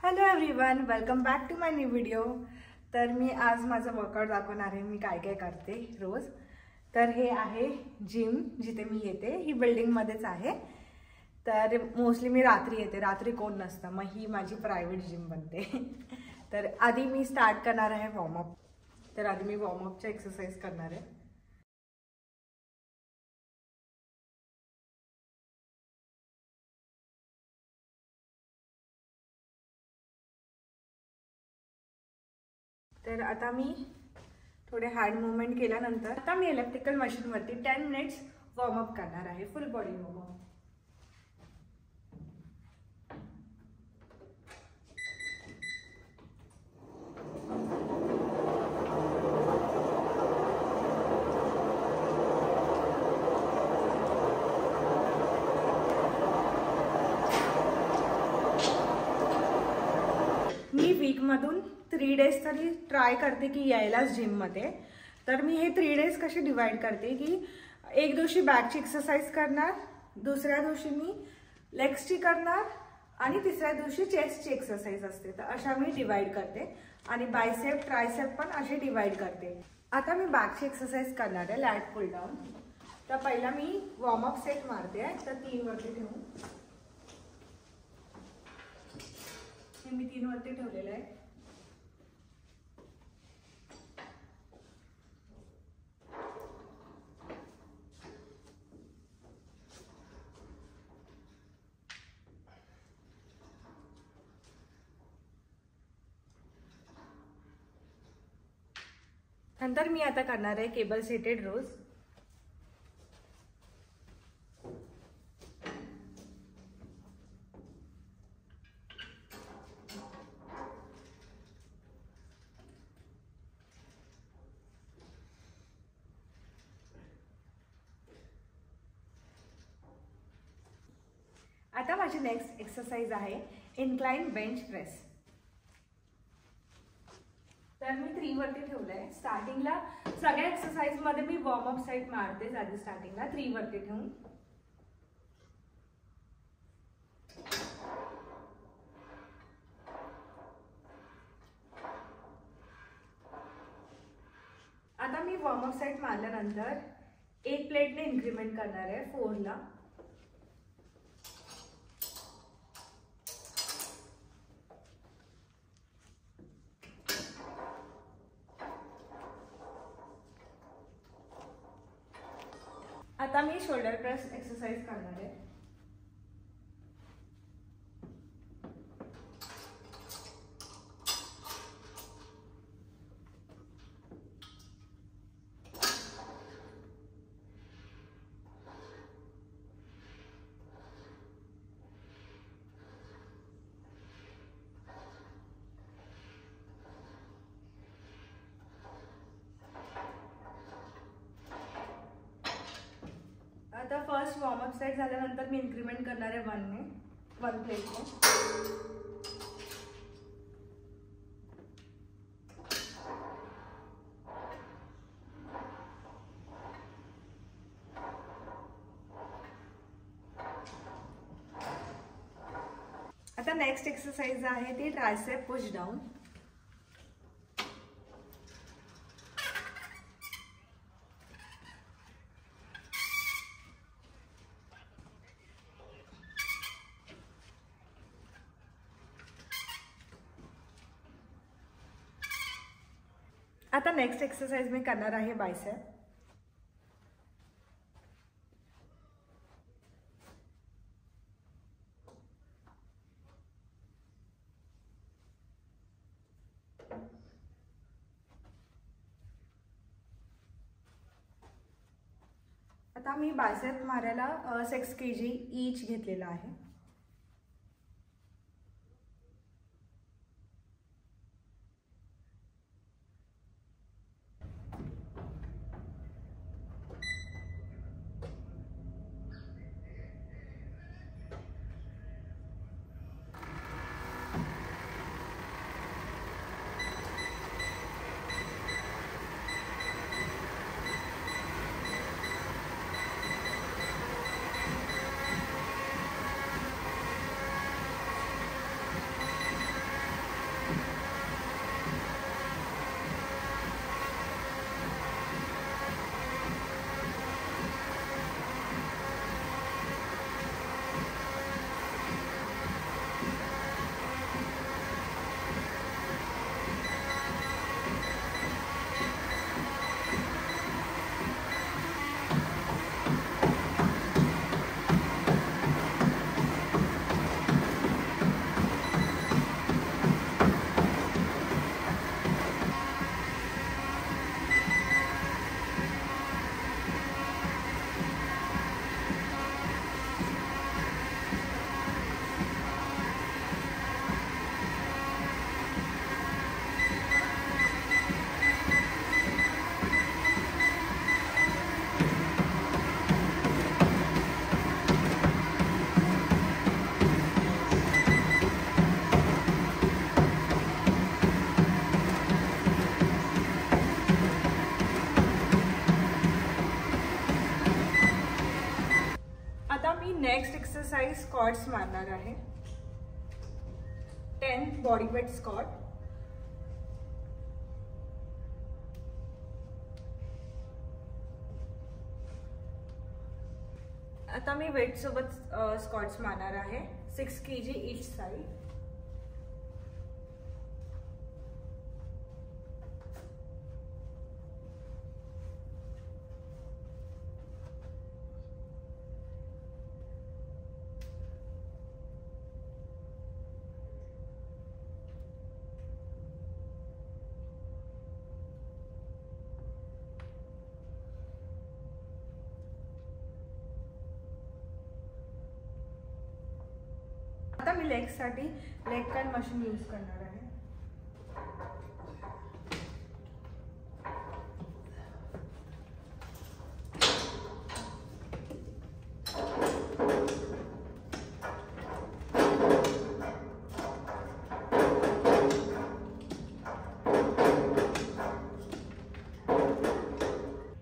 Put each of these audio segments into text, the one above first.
Hello everyone, welcome back to my new video. तर मी आज माझं वर्कआउट दाखवणार आहे. मी काय काय करते रोज. तर हे आहे जिम जिथे मी येते. ही बिल्डिंगमध्येच आहे. तर मोस्टली मी रात्री येते. रात्री कोण नसतं, मग ही माझी प्रायव्हेट जिम बनते. तर आधी मी स्टार्ट करणार आहे वॉर्मअप. तर आधी मी वॉर्मअपच्या एक्सरसाइज करणार आहे. तर आता मी थोडे हार्ड मूवमेंट केल्यानंतर आता मी इलेक्ट्रिकल मशीनवरती 10 मिनिट्स वॉर्मअप करणार आहे. Full body warm up. मी वीकमधून 3 डेज तरी ट्राय करते की यायलाच जिममध्ये. तर मी हे 3 डेज कसे डिवाइड करते की एक दिवशी बॅकची एक्सरसाइज करणार, दुसऱ्या दिवशी मी लेग्सची करणार आणि तिसऱ्या दिवशी चेस्टची एक्सरसाइज असते. तर अशा मी डिवाइड करते आणि बायसेप ट्रायसेप पण असे डिवाइड करते. आता मी बॅकची एक्सरसाइज करणार आहे, लॅट पुल डाऊन. तर पहिला मी वॉर्मअप सेट मारते. तर 3 वरती ठेवून मी 3 वरती ठेवलेलं आहे. नंतर मी आता करणार आहे केबल सेटेड रोज. आता माझी नेक्स्ट एक्सरसाइज आहे इनक्लाइन बेंच प्रेस. तर मी 3 वरती ठेवलंय. स्टार्टिंगला सगळ्या एक्सरसाइज मध्ये मी वॉर्मअप सेट मारते. आधी स्टार्टिंगला 3 वरती ठेवून आता मी वॉर्मअप सेट मारल्यानंतर एक प्लेटने इन्क्रीमेंट करणार आहे 4 ला. आता मी शोल्डर प्रेस एक्सरसाइज करणार आहे. आता फर्स्ट वॉर्मअप सेट झाल्यानंतर मी इन्क्रीमेंट करणार आहे 1 प्लेटने. आता नेक्स्ट एक्सरसाइज आहे ती ट्रायसेप पुश डाऊन. आता नेक्स्ट एक्सरसाइज मी करणार आहे बायसेप. आता मी बायसेप मारायला 6 kg ईच घेतलेला आहे. एक्सरसाइज स्क्वॉट्स मारणार आहे. 10 बॉडी वेट स्क्वॉट. आता मी वेट सोबत स्क्वॉट्स मारणार आहे. 6 kg ईच साइड. आता मी लेगसाठी लेग कर्ल मशीन यूज करणार आहे.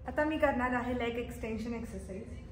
आता मी करणार आहे लेग एक्सटेंशन एक्सरसाइज.